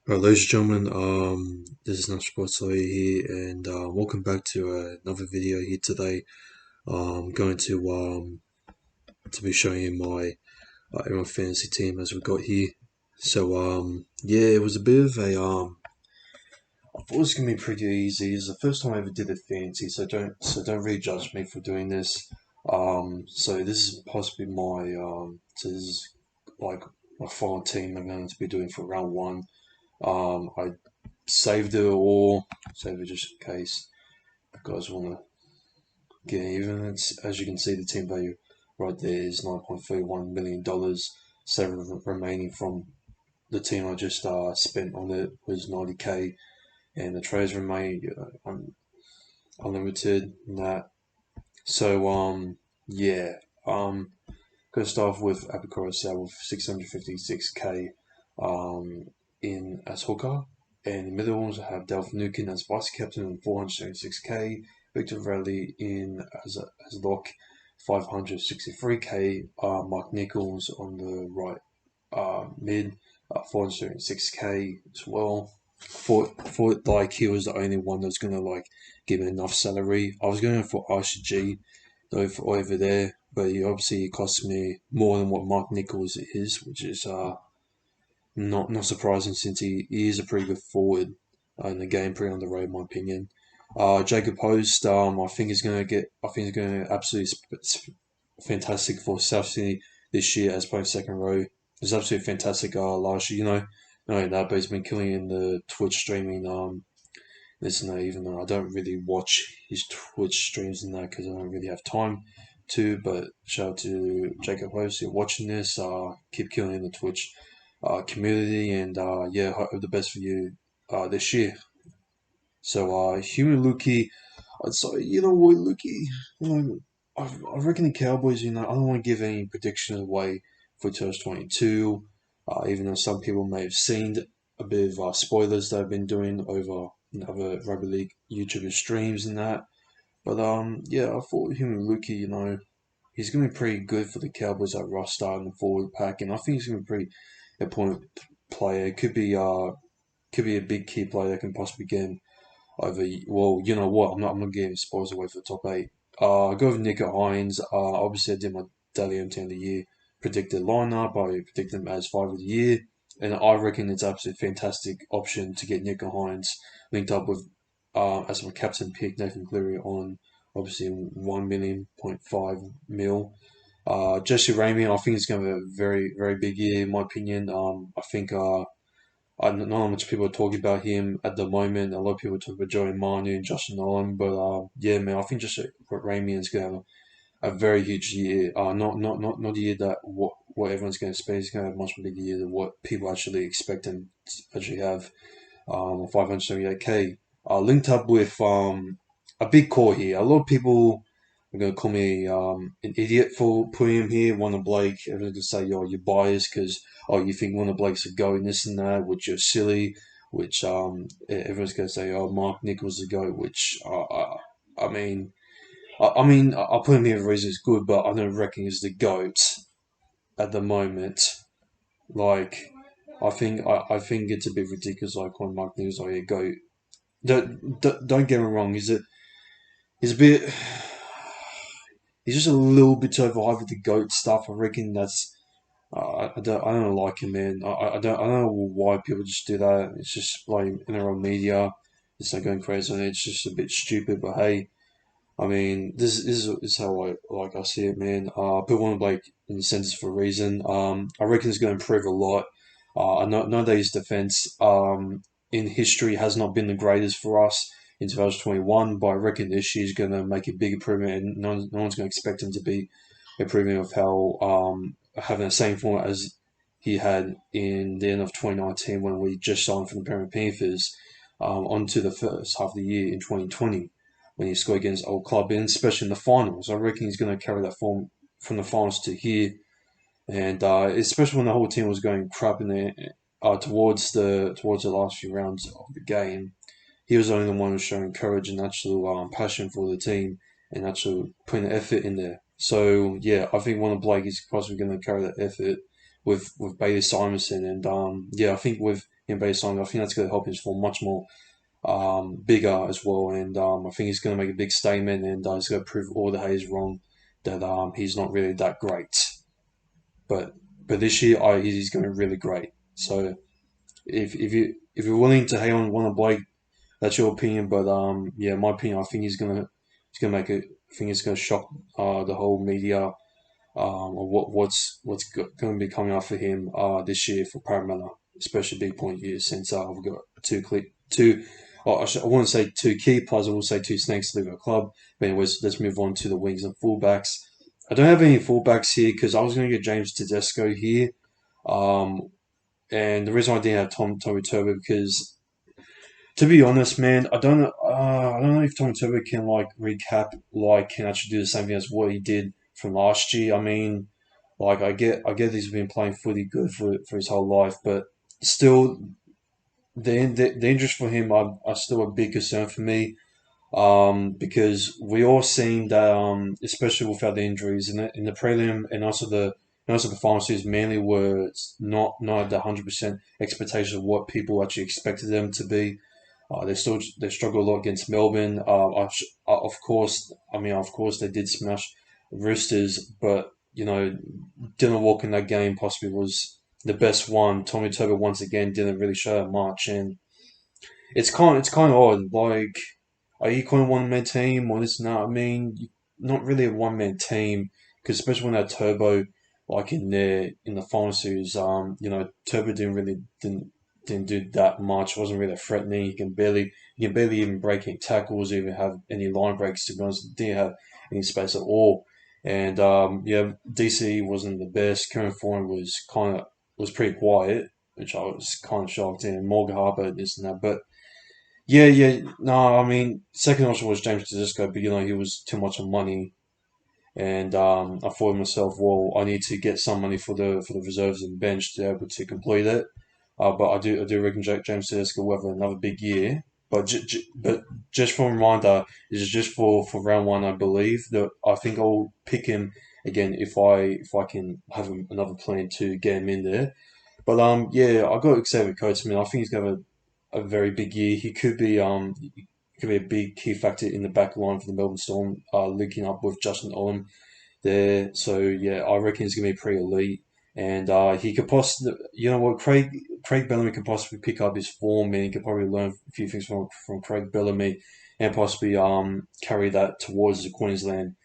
Alright, ladies and gentlemen, this is Nash Sports Lawyer here, and welcome back to another video here today. I'm going to be showing you my NRL fantasy team as we got here. So yeah, it was a bit of a I thought it was gonna be pretty easy. It's the first time I ever did a fantasy, so don't really judge me for doing this. So this is possibly my this is like my final team I'm going to be doing for round one. I saved it all, save it just in case you guys want to get even. As you can see, the team value right there is $9.31 million. Seven remaining from the team I just spent on it was 90k, and the trades remain unlimited and that. So yeah, gonna start off with Abercrombie with 656k in as hooker. And the middle ones have Delph Nukin as vice captain and 476k. Victor Radley in as lock, 563k. Mike Nichols on the right mid, 406k as well. Thought like he was the only one that was gonna like give him enough salary. I was going for RCG though for over there, but he obviously cost me more than what Mike Nichols is, which is not surprising since he is a pretty good forward in the game, pretty underrated in my opinion. Jacob Post, I think he's gonna absolutely fantastic for South Sydney this year as playing second row. He's absolutely fantastic last year, knowing that, but he's been killing in the Twitch streaming. Listen, even though I don't really watch his Twitch streams and that because I don't really have time to, but shout out to Jacob Post, you're watching this. Keep killing in the Twitch community, and yeah, hope the best for you this year. So, Human Luki, I'd say, you know what, Luki, you know, I reckon the Cowboys, I don't want to give any predictions away for 2022, even though some people may have seen a bit of spoilers they've been doing over other rugby league YouTuber streams and that. But yeah, I thought him and Luki, he's going to be pretty good for the Cowboys at roster and the forward pack, and I think he's going to be pretty important player. Could be a big key player that can possibly get him over. Well, you know what? I'm not giving spoilers away for the top eight. I go with Nico Hines. Obviously, I did my daily MT of the year predicted lineup. I predicted him as 5 of the year, and I reckon it's absolutely fantastic option to get Nico Hines linked up with as my captain pick Nathan Cleary on obviously 1.5 million. Jesse Ramey, I think he's going to have a very very big year in my opinion. I think I don't know how much people are talking about him at the moment. A lot of people talk about Joey Manu and Justin Allen, but yeah, man, I think just Ramian is going to have a very huge year. Not the year that what everyone's going to expect. He's going to have a much bigger year than what people actually expect him to actually have. 578k. Linked up with a big core here. A lot of people are going to call me an idiot for putting him here. Warner Blake, everyone's going to say, "Yo, you're biased because you think Warner Blake's a goat and this and that," which you're silly. Which everyone's going to say, "Oh, Mark Nichols is a goat," which I mean, I put him here for a reason. It's good, but I don't reckon he's the goat at the moment. Like, I think it's a bit ridiculous. Like when Mark Nichols like a goat. Don't get me wrong. He's a bit. He's just a little bit overhyped with the goat stuff. I reckon that's. I don't like him, man. I don't know why people just do that. It's just like NRL media. It's not going crazy on it. It's just a bit stupid. But hey, I mean, this is how I see it, man. People want to like in the centers for a reason. I reckon it's going to improve a lot. I know that his defense in history has not been the greatest for us in 2021, but I reckon this year is going to make a big improvement, and no one's going to expect him to be improving of how having the same form as he had in the end of 2019 when we just signed from the Penrith Panthers onto the first half of the year in 2020 when he scored against old club, and especially in the finals. I reckon he's going to carry that form from the finals to here, and especially when the whole team was going crap in there towards the last few rounds of the game. He was the only one who was showing courage and actual passion for the team and actually putting the effort in there. So yeah, I think one of Blake is possibly going to carry that effort with Bailey Simonson, and yeah, I think with him based on. I think that's going to help his form much more bigger as well. And I think he's going to make a big statement, and he's going to prove all the haters wrong that he's not really that great. But this year, he's going to be really great. So if you're willing to hate on one of Blake, that's your opinion. But yeah, my opinion, I think he's gonna make it. I think it's gonna shock the whole media of what's going to be coming up for him this year for Parramatta, especially big point years since we've got two. Oh, I wouldn't say two key players. I will say two snakes to leave our club. But anyways, let's move on to the wings and fullbacks. I don't have any fullbacks here because I was going to get James Tedesco here. Um, and the reason I didn't have Tommy Turbo because, to be honest, man, I don't know if Tommy Turbo can like recap, like can actually do the same thing as what he did from last year. I mean, like I get he's been playing footy good for his whole life, but still, the injuries for him are still a big concern for me. Because we all seen that, especially without the injuries in the prelim and also the final series, Manly were not at the 100% expectation of what people actually expected them to be. They struggle a lot against Melbourne. Of course they did smash Roosters, but you know, Dylan Walker in that game possibly was the best one. Tommy Turbo once again didn't really show that much, and it's kind of odd. Like, are you calling one man team or this and that? I mean, not really a one man team because especially when that Turbo, like in the final series, Turbo didn't do that much. Wasn't really threatening. You can barely even break any tackles, even have any line breaks. To be honest, didn't have any space at all. And yeah, DC wasn't the best. Kieran Foran was pretty quiet, which I was kind of shocked in. Morgan Harper, this and that, but. Yeah. No, I mean, second option was James Tedesco, but he was too much of money, and I thought to myself, well, I need to get some money for the reserves and bench to be able to complete it. But I do reckon James Tedesco will have another big year. But just for a reminder, this is just for round one, I believe that I think I'll pick him again if I can have another plan to get him in there. But yeah, I got excited with Coates. I mean, I think he's gonna have a very big year. He could be a big key factor in the back line for the Melbourne Storm, linking up with Justin Olam there. So yeah, I reckon he's gonna be pretty elite, and he could possibly, you know what, Craig Bellamy could possibly pick up his form, and he could probably learn a few things from Craig Bellamy, and possibly carry that towards the Queensland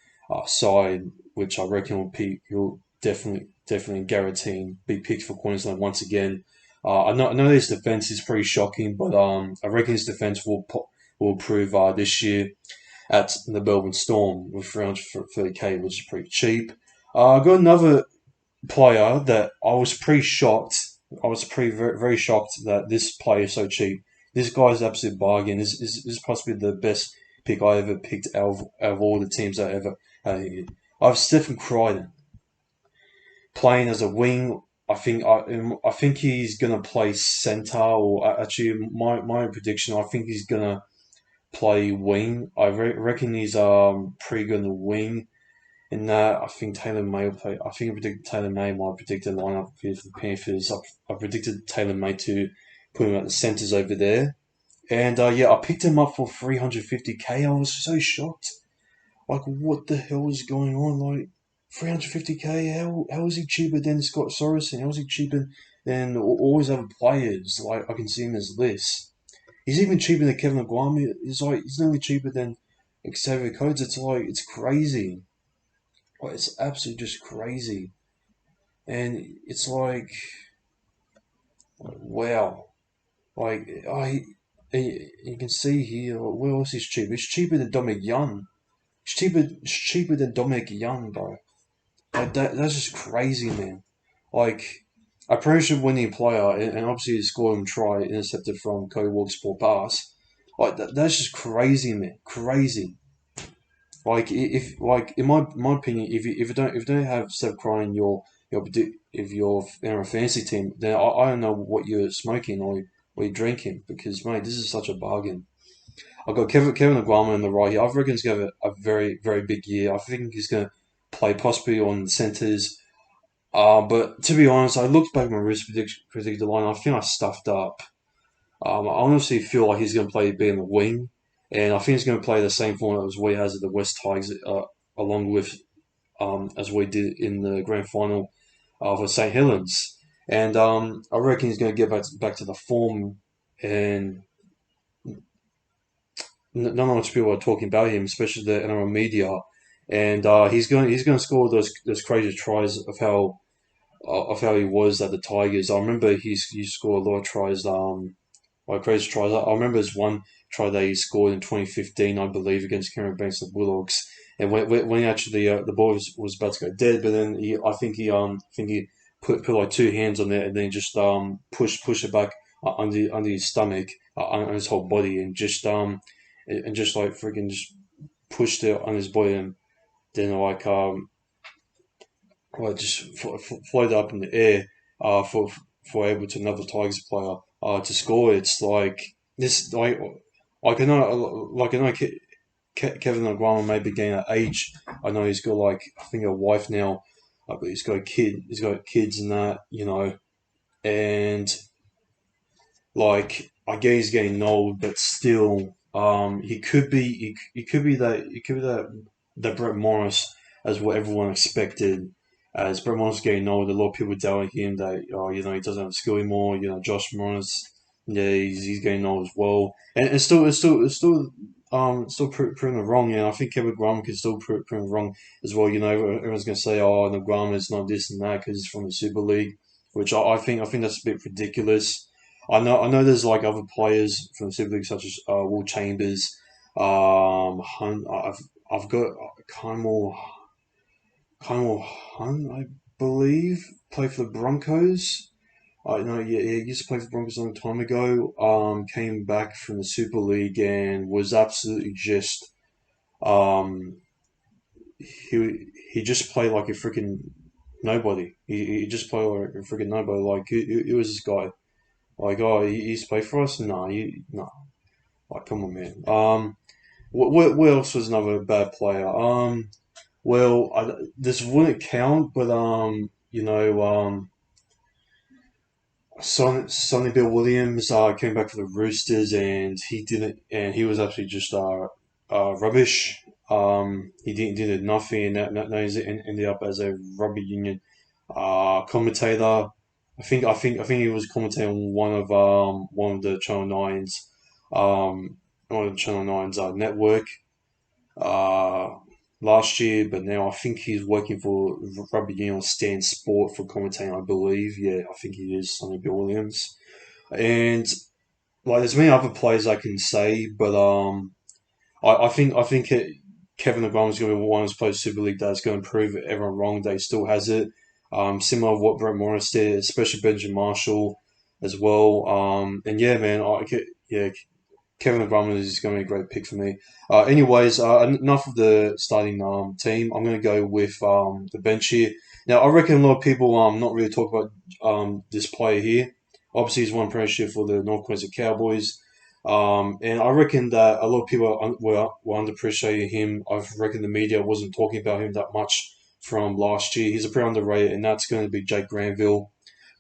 side, which I reckon he'll definitely guaranteeing be picked for Queensland once again. I know his defense is pretty shocking, but I reckon his defense will improve this year at the Melbourne Storm with 330k, which is pretty cheap. I got another player that I was pretty shocked. I was very, very shocked that this player is so cheap. This guy's an absolute bargain. This is possibly the best pick I ever picked out of all the teams I ever had here. I have Stephan Cryden playing as a wing. I think he's gonna play centre, or actually my prediction. I think he's gonna play wing. Reckon he's pretty good in the wing. In that, I think Taylor May will play. I think I predicted Taylor May. My predicted lineup for the Panthers. I predicted Taylor May to put him at the centres over there. And yeah, I picked him up for 350k. I was so shocked. Like, what the hell is going on? Like, 350k? How is he cheaper than Scott Sorensen? How is he cheaper than all his other players? Like, I can see in his list. He's even cheaper than Kevin Aguami. He's nearly cheaper than Xavier Codes. It's crazy. Like, it's absolutely just crazy. And it's like, wow. Like, you can see here, where else is cheap? It's cheaper than Dominic Young. It's cheaper than Dominic Young, bro. Like that's just crazy, man. Like a Premiership winning player, and obviously he scored and try intercepted from Cody Walker's poor pass. Like that's just crazy, man. Crazy. Like if like in my opinion, if you don't have Seth Cry in if you're in a fantasy team, then I don't know what you're smoking or what you're drinking because mate, this is such a bargain. I've got Kevin Aguama on the right here. I reckon he's going to have a very, very big year. I think he's going to play possibly on centres. But to be honest, I looked back at my risk predicted line. I think I stuffed up. I honestly feel like he's going to play being the wing, and I think he's going to play the same format as we has at the West Tigers, along with as we did in the grand final for St Helens. And I reckon he's going to get back to the form, and not much people are talking about him, especially the NRL media. And he's going to score those crazy tries of how he was at the Tigers. I remember he scored a lot of tries. Like crazy tries. I remember there's one try that he scored in 2015, I believe, against Cameron Banks the Bulldogs. And when he actually the ball was about to go dead, but then I think he put like two hands on it and then just push it back under his stomach, on his whole body, and just like freaking just pushed it on his body, and then like just floated up in the air for able to another Tigers player to score. It's like this like I know Kevin O'Grama may be getting at age. I know he's got like I think a wife now, but he's got a kid. He's got kids and that, and like I get he's getting old, but still, he could be that that Brett Morris as what everyone expected. As Brett Morris getting old, a lot of people doubting him that he doesn't have skill anymore. Josh Morris, yeah, he's getting old as well, and it's still proving it wrong. And I think Kevin Graham can still prove it wrong as well. Everyone's gonna say, oh, no, Graham is not this and that because he's from the Super League, which I think that's a bit ridiculous. I know. There's like other players from the Super League, such as Will Chambers. I've got Kymore Hunt, I believe, play for the Broncos. No, yeah, he used to play for the Broncos a long time ago. Came back from the Super League and was absolutely just um, he just played like a freaking nobody. He just played like a freaking nobody. Like who was this guy? Like, oh, he's played for us? No. Like, come on, man. What else was another bad player? Well, this wouldn't count, but Sonny Bill Williams came back for the Roosters, and he didn't, and he was actually just rubbish. He did nothing, and now he's ended up as a rugby union commentator. I think he was commentating on one of the Channel Nines, one of the Channel Nines network uh, last year, but now I think he's working for Rugby Union Stand Sport for commentating. I believe, yeah, I think he is Sonny Bill Williams, and like there's many other players I can say, but I think Kevin O'Brien is going to be one of those players Super League that's going to prove everyone wrong that he still has it. Similar to what Brett Morris did, especially Benjamin Marshall as well. And yeah, man, yeah, Kevin O'Brien is going to be a great pick for me. Anyways, enough of the starting team. I'm going to go with the bench here. Now, I reckon a lot of people not really talk about this player here. Obviously, he's won premiership for the North Queensland Cowboys. And I reckon that a lot of people were underappreciating him. I reckon the media wasn't talking about him that much from last year. He's a pretty underrated, and that's going to be Jake Granville.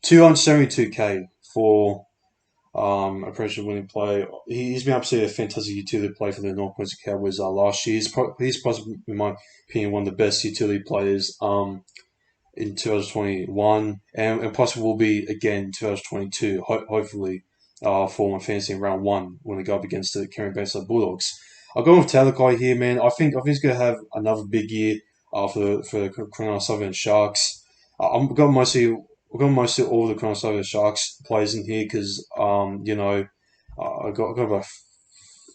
272K for a pressure winning play. He's been absolutely a fantastic utility player for the North Queensland Cowboys last year. He's possibly, in my opinion, one of the best utility players in 2021, and possibly will be again in 2022, hopefully, for my fantasy in round one when we go up against the Cameron Banks Bulldogs. I'll go with Talakai here, man. I think he's going to have another big year for the Cronulla Southern Sharks. I'm going mostly We've got mostly all the Cronulla Sharks players in here because I got about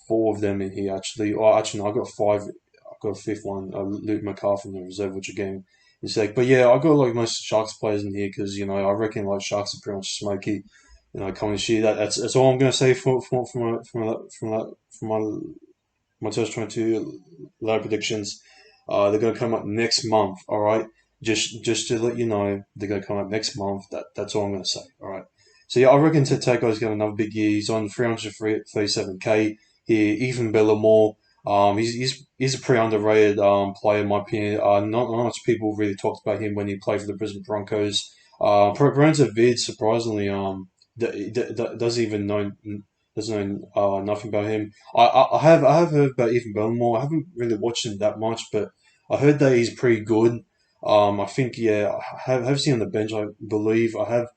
four of them in here actually. Oh, actually, no, I got five. I got a fifth one, Luke McCarthy in the reserve, which again is like. But yeah, I got like most Sharks players in here because I reckon like Sharks are pretty much smoky. Coming this year. That's all I'm going to say for my 2022 low predictions. They're going to come up next month. All right, just to let you know, they're going to come up next month. That's all I'm going to say. All right. So yeah, I reckon Tateko's got another big year. He's on 337K here. Ethan Bellamore. He's a pretty underrated player in my opinion. Not much people really talked about him when he played for the Brisbane Broncos. Brandon Vid surprisingly doesn't even know. doesn't know nothing about him. I have heard about Ethan Belmore. I haven't really watched him that much, but I heard that he's pretty good. I think yeah, have seen him on the bench. I believe I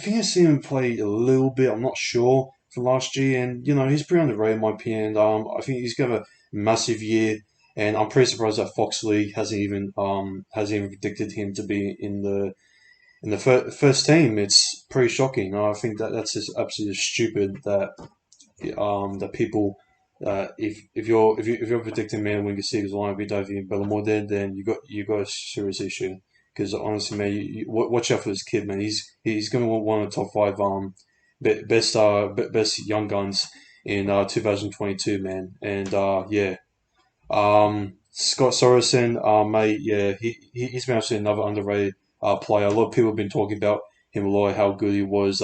think I've seen him play a little bit. I'm not sure from last year, and he's pretty underrated in my opinion. I think he's got a massive year, and I'm pretty surprised that Foxley hasn't even predicted him to be in the first team. It's pretty shocking. I think that's just absolutely stupid that people if you're predicting man when you see his line, if you don't think Bellamore dead, then you got a serious issue. Because honestly, man, watch out for this kid, man. He's going to be one of the top five best young guns in 2022, man. And yeah, Scott Sorensen, mate, yeah, he's been actually another underrated player. A lot of people have been talking about him a lot, how good he was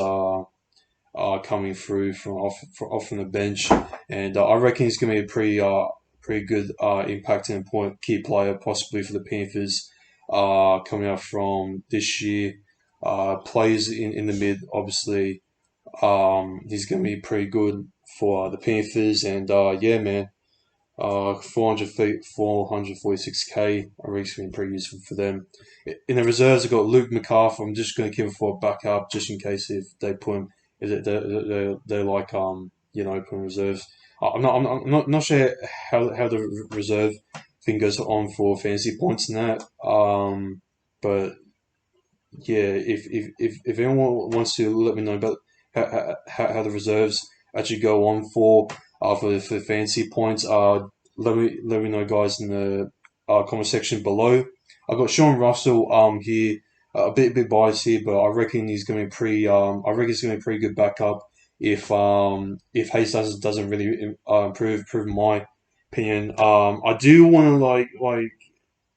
coming through off from the bench, and I reckon he's going to be a pretty good impact and point key player possibly for the Panthers coming out from this year. Plays in the mid, obviously. He's going to be pretty good for the Panthers, and yeah, man. 400 feet, 446k. I reckon it's been pretty useful for them. In the reserves, I've got Luke McCarthy. I'm just going to keep him for a backup just in case if they put him, if they're like put him reserves. I'm not sure how the reserve thing goes on for fantasy points and that. But yeah, if anyone wants to let me know about how the reserves actually go on for fantasy points, let me know, guys, in the comment section below. I've got Sean Russell here, a bit biased here, but I reckon he's going to be I reckon he's going to be a pretty good backup if Hayes doesn't really improve in my opinion. I do want to like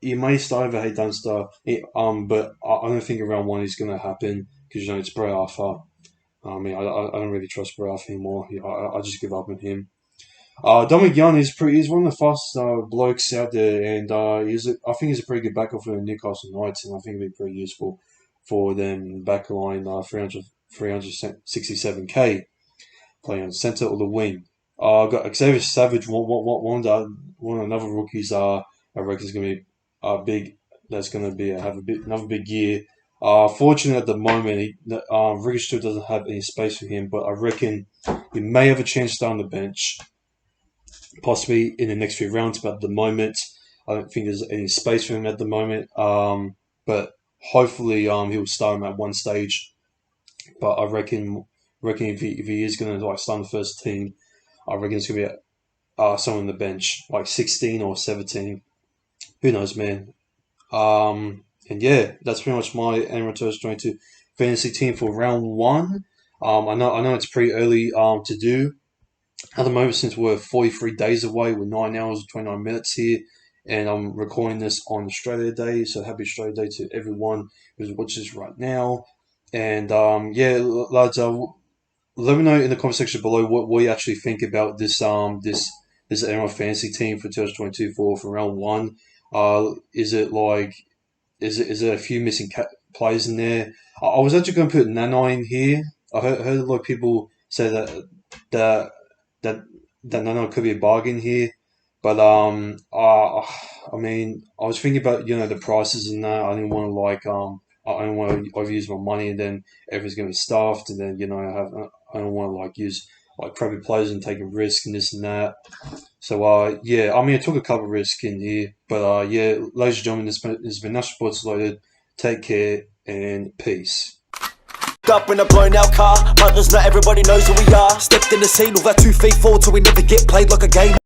he may start over Hay Dunster, but I don't think around one is going to happen because it's Bray Arthur. I mean, I don't really trust Bray Arthur anymore. I just give up on him. Dominic Young he's one of the fastest blokes out there, and I think he's a pretty good backup for the Newcastle Knights, and I think it'll be pretty useful for them back line 367k playing on centre or the wing. I've got Xavier Savage, one of another rookies. I reckon is going to be big. That's going to be another big year. Fortunately, at the moment, Ricky doesn't have any space for him, but I reckon he may have a chance to start on the bench, possibly in the next few rounds. But at the moment, I don't think there's any space for him at the moment. But hopefully, he'll start him at one stage. But I reckon if he is going to start on the first team, I reckon it's going to be someone on the bench, like 16 or 17. Who knows, man? And yeah, that's pretty much my NRL 2022 fantasy team for round one. I know it's pretty early to do at the moment since we're 43 days away. We're 9 hours and 29 minutes here, and I'm recording this on Australia Day. So happy Australia Day to everyone who's watching this right now. And yeah, lads, let me know in the comment section below what you actually think about this NRL fantasy team for 2022 for round one. Is it is there a few missing players in there? I was actually going to put Nanai in here. I heard a lot of people say that Nanai could be a bargain here, but I mean, I was thinking about the prices and that. I didn't want to I don't want to overuse my money and then everything's going to be stuffed, and then I don't want to use crappy players and taking risk and this and that. So yeah, I mean I took a couple of risks in here, but yeah, ladies and gentlemen, this has been National Sports Loaded. Take care and peace. Up in a blown out car, but not everybody knows who we are. Stepped in the scene with our 2 feet forward, so we never get played like a game.